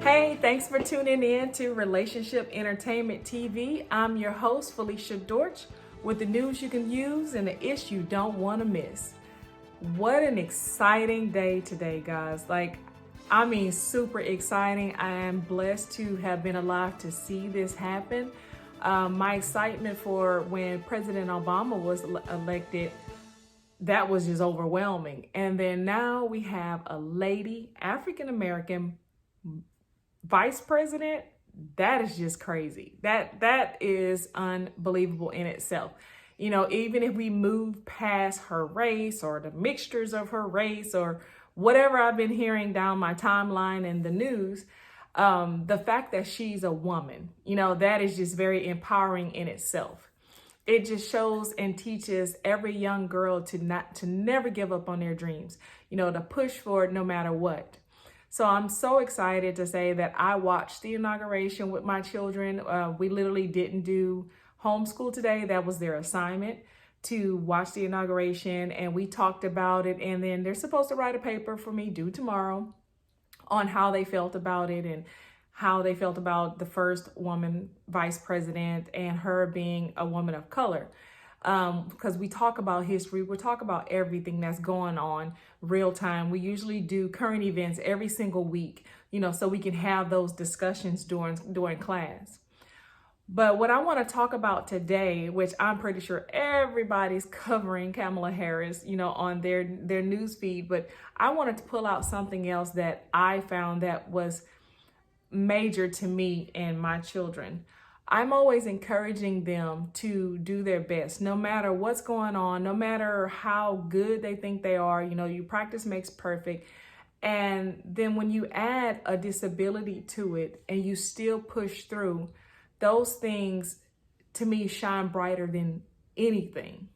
Hey, thanks for tuning in to Relationship Entertainment TV. I'm your host, Felicia Dortch, with the news you can use and the ish you don't want to miss. What an exciting day today, guys. Super exciting. I am blessed to have been alive to see this happen. My excitement for when President Obama was elected, that was just overwhelming. And then now we have a lady, African-American vice president. That is just crazy. That is unbelievable in itself. You know, even if we move past her race or the mixtures of her race or whatever I've been hearing down my timeline in the news, the fact that she's a woman, that is just very empowering in itself. It just shows and teaches every young girl to never give up on their dreams, to push for it no matter what. So I'm so excited to say that I watched the inauguration with my children. We literally didn't do homeschool today. That was their assignment, to watch the inauguration, and we talked about it. And then they're supposed to write a paper for me due tomorrow on how they felt about it and how they felt about the first woman vice president and her being a woman of color. Because we talk about history, we talk about everything that's going on real time. We usually do current events every single week, so we can have those discussions during class. But what I want to talk about today, which I'm pretty sure everybody's covering Kamala Harris, on their news feed, but I wanted to pull out something else that I found that was major to me and my children. I'm always encouraging them to do their best, no matter what's going on, no matter how good they think they are. You practice makes perfect. And then when you add a disability to it and you still push through, those things to me shine brighter than anything.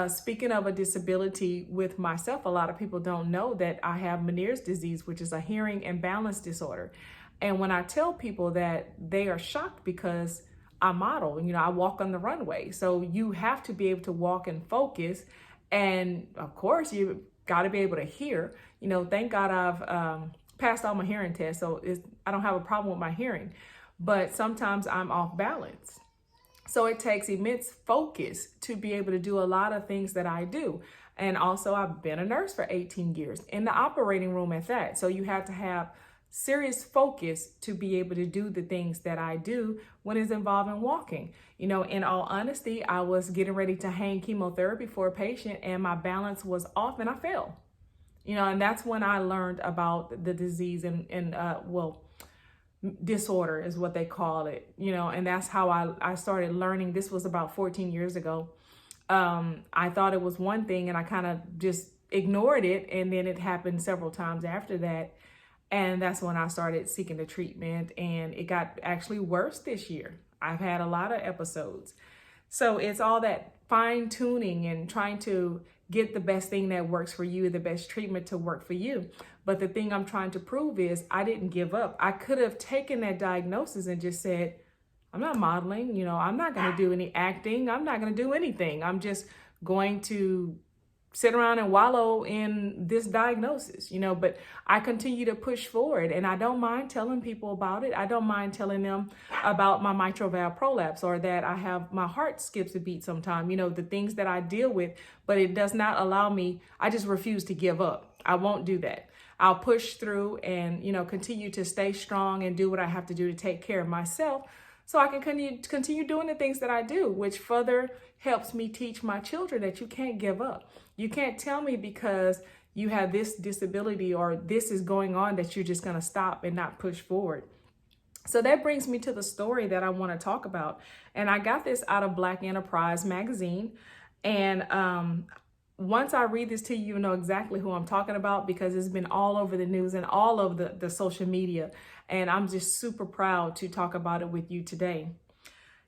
Speaking of a disability with myself, a lot of people don't know that I have Meniere's disease, which is a hearing imbalance disorder. And when I tell people that, they are shocked because I model, I walk on the runway. So you have to be able to walk and focus. And of course, you got to be able to hear. Thank God I've passed all my hearing tests, so I don't have a problem with my hearing. But sometimes I'm off balance. So it takes immense focus to be able to do a lot of things that I do. And also, I've been a nurse for 18 years in the operating room at that. So you have to have serious focus to be able to do the things that I do when it's involving walking. In all honesty, I was getting ready to hang chemotherapy for a patient and my balance was off and I fell. And that's when I learned about the disease and disorder is what they call it, and that's how I started learning. This was about 14 years ago. I thought it was one thing and I kind of just ignored it. And then it happened several times after that. And that's when I started seeking the treatment, and it got actually worse this year. I've had a lot of episodes. So it's all that fine tuning and trying to get the best thing that works for you, the best treatment to work for you. But the thing I'm trying to prove is I didn't give up. I could have taken that diagnosis and just said, I'm not modeling, I'm not going to do any acting. I'm not going to do anything. I'm just going to sit around and wallow in this diagnosis, but I continue to push forward, and I don't mind telling people about it. I don't mind telling them about my mitral valve prolapse, or that I have my heart skips a beat sometime, the things that I deal with, but it does not allow me. I just refuse to give up. I won't do that. I'll push through and, continue to stay strong and do what I have to do to take care of myself, so I can continue doing the things that I do, which further helps me teach my children that you can't give up. You can't tell me because you have this disability or this is going on that you're just going to stop and not push forward. So that brings me to the story that I want to talk about. And I got this out of Black Enterprise magazine. And once I read this to you, you know exactly who I'm talking about, because it's been all over the news and all over the social media. And I'm just super proud to talk about it with you today.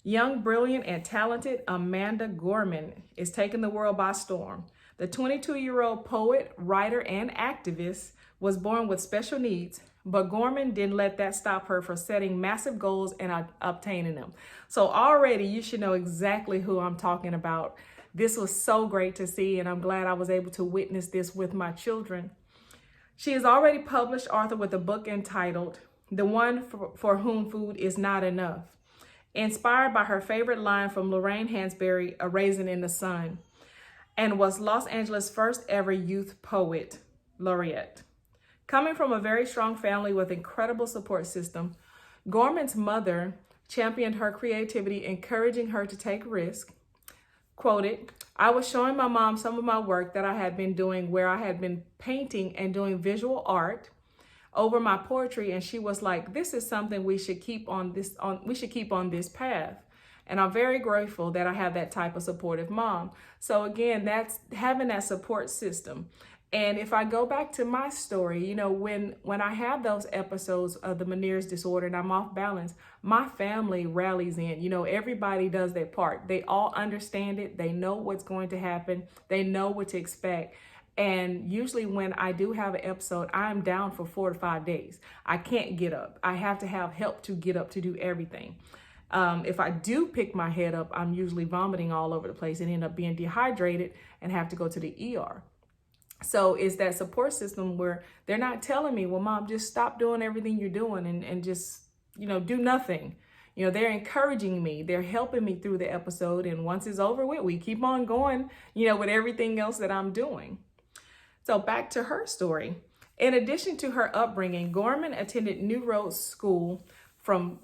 Young, brilliant, and talented Amanda Gorman is taking the world by storm. The 22-year-old poet, writer, and activist was born with special needs, but Gorman didn't let that stop her from setting massive goals and obtaining them. So already you should know exactly who I'm talking about. This was so great to see, and I'm glad I was able to witness this with my children. She is already published author with a book entitled The One for Whom Food Is Not Enough, inspired by her favorite line from Lorraine Hansberry, A Raisin in the Sun, and was Los Angeles' first ever youth poet laureate. Coming from a very strong family with incredible support system, Gorman's mother championed her creativity, encouraging her to take risks. Quoted, I was showing my mom some of my work that I had been doing, where I had been painting and doing visual art over my poetry, and she was like, this is something we should keep on this path. And I'm very grateful that I have that type of supportive mom. So again, that's having that support system. And if I go back to my story, you know, when I have those episodes of the Meniere's disorder and I'm off balance, my family rallies in. You know, everybody does their part. They all understand it. They know what's going to happen. They know what to expect. And usually when I do have an episode, I'm down for 4 to 5 days. I can't get up. I have to have help to get up to do everything. If I do pick my head up, I'm usually vomiting all over the place and end up being dehydrated and have to go to the ER. So it's that support system where they're not telling me, well, mom, just stop doing everything you're doing and just, you know, do nothing. You know, they're encouraging me. They're helping me through the episode. And once it's over with, we keep on going, you know, with everything else that I'm doing. So back to her story. In addition to her upbringing, Gorman attended New Road School from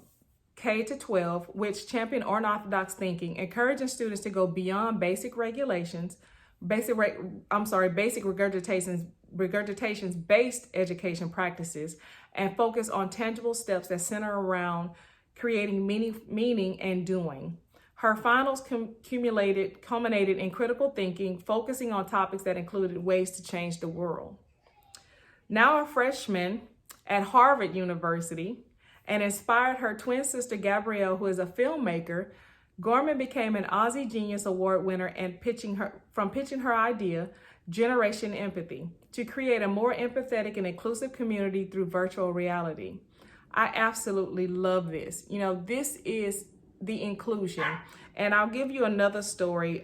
K to 12, which championed unorthodox thinking, encouraging students to go beyond basic regulations, basic regurgitations-based education practices, and focus on tangible steps that center around creating meaning and doing. Her finals culminated in critical thinking, focusing on topics that included ways to change the world. Now a freshman at Harvard University, and inspired her twin sister Gabrielle, who is a filmmaker, Gorman became an Aussie Genius Award winner and pitching her idea, Generation Empathy, to create a more empathetic and inclusive community through virtual reality. I absolutely love this. You know, this is the inclusion. And I'll give you another story.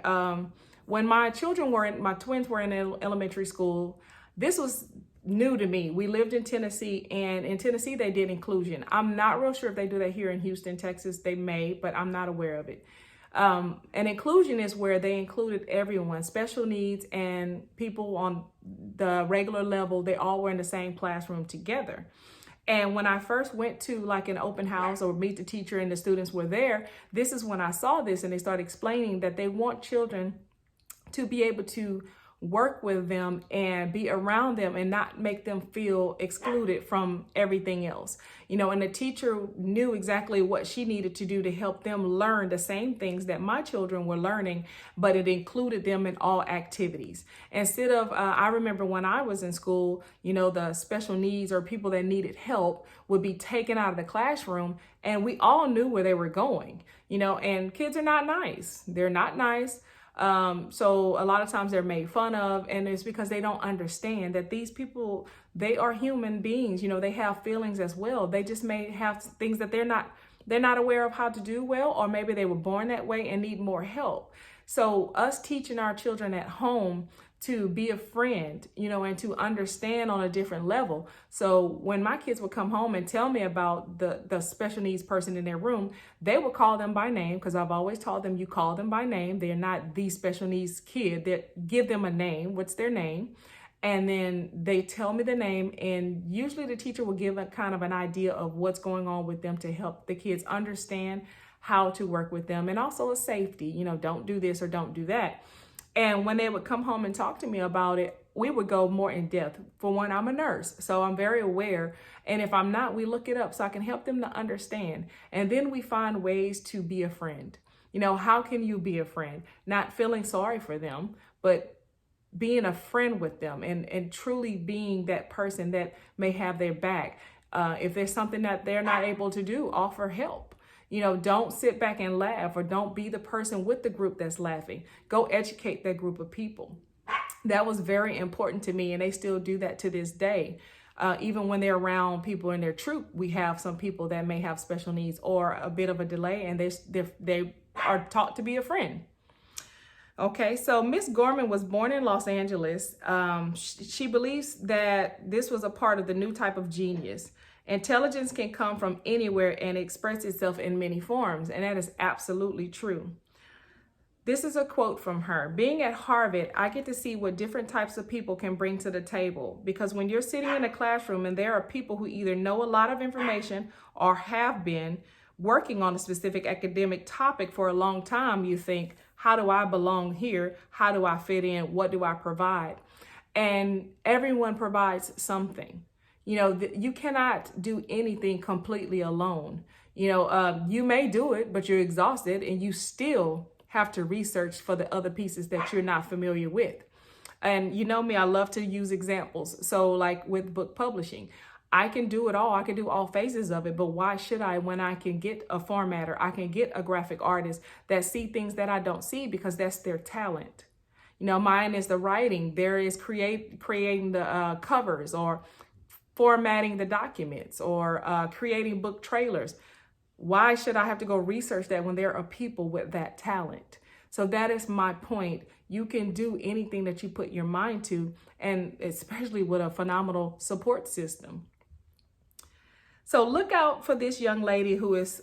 When my twins were in elementary school, this was new to me. We lived in Tennessee, and in Tennessee they did inclusion. I'm not real sure if they do that here in Houston, Texas. They may, but I'm not aware of it. And inclusion is where they included everyone, special needs and people on the regular level. They all were in the same classroom together. And when I first went to like an open house or meet the teacher and the students were there, this is when I saw this, and they started explaining that they want children to be able to work with them and be around them and not make them feel excluded from everything else. You know, and the teacher knew exactly what she needed to do to help them learn the same things that my children were learning, but it included them in all activities. Instead of, I remember when I was in school, you know, the special needs or people that needed help would be taken out of the classroom, and we all knew where they were going, you know, and kids are not nice. They're not nice. So a lot of times they're made fun of, and it's because they don't understand that these people, they are human beings. You know, they have feelings as well. They just may have things that they're not aware of how to do well, or maybe they were born that way and need more help. So us teaching our children at home to be a friend, you know, and to understand on a different level. So when my kids would come home and tell me about the special needs person in their room, they would call them by name, because I've always taught them you call them by name. They're not the special needs kid. They give them a name. What's their name? And then they tell me the name, and usually the teacher will give a kind of an idea of what's going on with them to help the kids understand how to work with them, and also a safety, you know, don't do this or don't do that. And when they would come home and talk to me about it, we would go more in depth. For one, I'm a nurse, so I'm very aware. And if I'm not, we look it up so I can help them to understand. And then we find ways to be a friend. You know, how can you be a friend? Not feeling sorry for them, but being a friend with them and truly being that person that may have their back. If there's something that they're not able to do, offer help. You know, don't sit back and laugh, or don't be the person with the group that's laughing. Go educate that group of people. That was very important to me, and they still do that to this day. Even when they're around people in their troop, we have some people that may have special needs or a bit of a delay, and they are taught to be a friend. Okay, so Miss Gorman was born in Los Angeles. She believes that this was a part of the new type of genius. Intelligence can come from anywhere and express itself in many forms, and that is absolutely true. This is a quote from her. Being at Harvard, I get to see what different types of people can bring to the table. Because when you're sitting in a classroom and there are people who either know a lot of information or have been working on a specific academic topic for a long time, you think, how do I belong here? How do I fit in? What do I provide? And everyone provides something. You know, you cannot do anything completely alone. You may do it, but you're exhausted and you still have to research for the other pieces that you're not familiar with. And you know me, I love to use examples. So like with book publishing, I can do it all. I can do all phases of it, but why should I when I can get a formatter, I can get a graphic artist that see things that I don't see because that's their talent. Mine is the writing. There is creating the covers or formatting the documents or creating book trailers. Why should I have to go research that when there are people with that talent? So that is my point. You can do anything that you put your mind to, and especially with a phenomenal support system. So look out for this young lady who is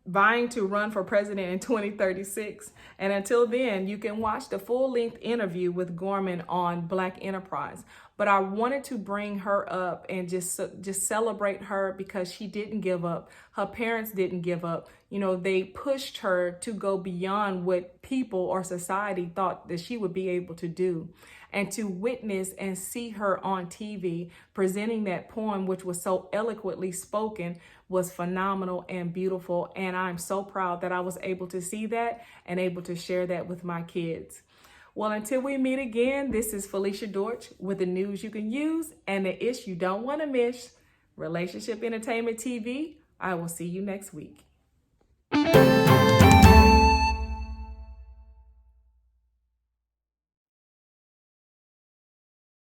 vying to run for president in 2036. And until then, you can watch the full-length interview with Gorman on Black Enterprise. But I wanted to bring her up and just celebrate her because she didn't give up. Her parents didn't give up. They pushed her to go beyond what people or society thought that she would be able to do. And to witness and see her on TV presenting that poem, which was so eloquently spoken, was phenomenal and beautiful. And I'm so proud that I was able to see that and able to share that with my kids. Well, until we meet again, this is Felicia Dortch with the news you can use and the ish you don't want to miss. Relationship Entertainment TV. I will see you next week.